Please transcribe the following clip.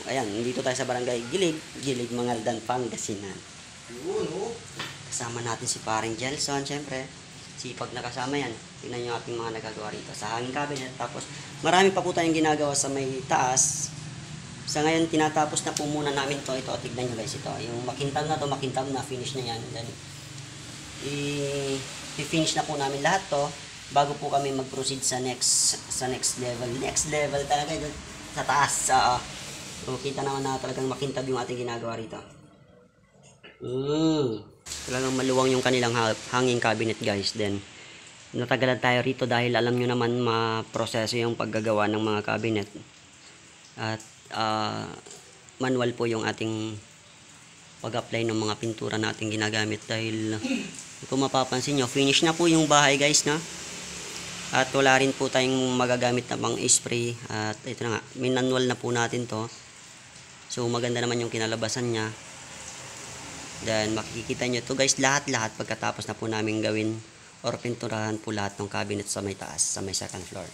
Ayan, dito tayo sa barangay Gilig, Mangaldan, Pangasinan. Kasama natin si paring Jelson, syempre. Sipag na kasama yan. Tingnan nyo ating mga nagagawa rito sa hanging cabinet. Tapos, marami pa po tayong ginagawa sa may taas. Sa ngayon, tinatapos na po muna namin to. Ito, tignan nyo guys, ito. Yung makintab na, finish na yan. Then, i-finish na po namin lahat to bago po kami mag-proceed sa next level. Next level talaga dun, sa taas. So, kita naman na talagang makintab yung ating ginagawa rito. Talagang maluwang yung kanilang hanging cabinet guys. Then, natagalan tayo rito dahil alam nyo naman maproseso yung paggagawa ng mga cabinet. At manual po yung ating pag-apply ng mga pintura natin ginagamit dahil kung mapapansin nyo, finish na po yung bahay guys na. At wala rin po tayong magagamit na pang spray. At ito na nga, manual na po natin to. So maganda naman yung kinalabasan niya. Then makikita nyo to guys, lahat pagkatapos na po namin gawin or pinturahan po lahat ng cabinet sa may taas, sa may second floor.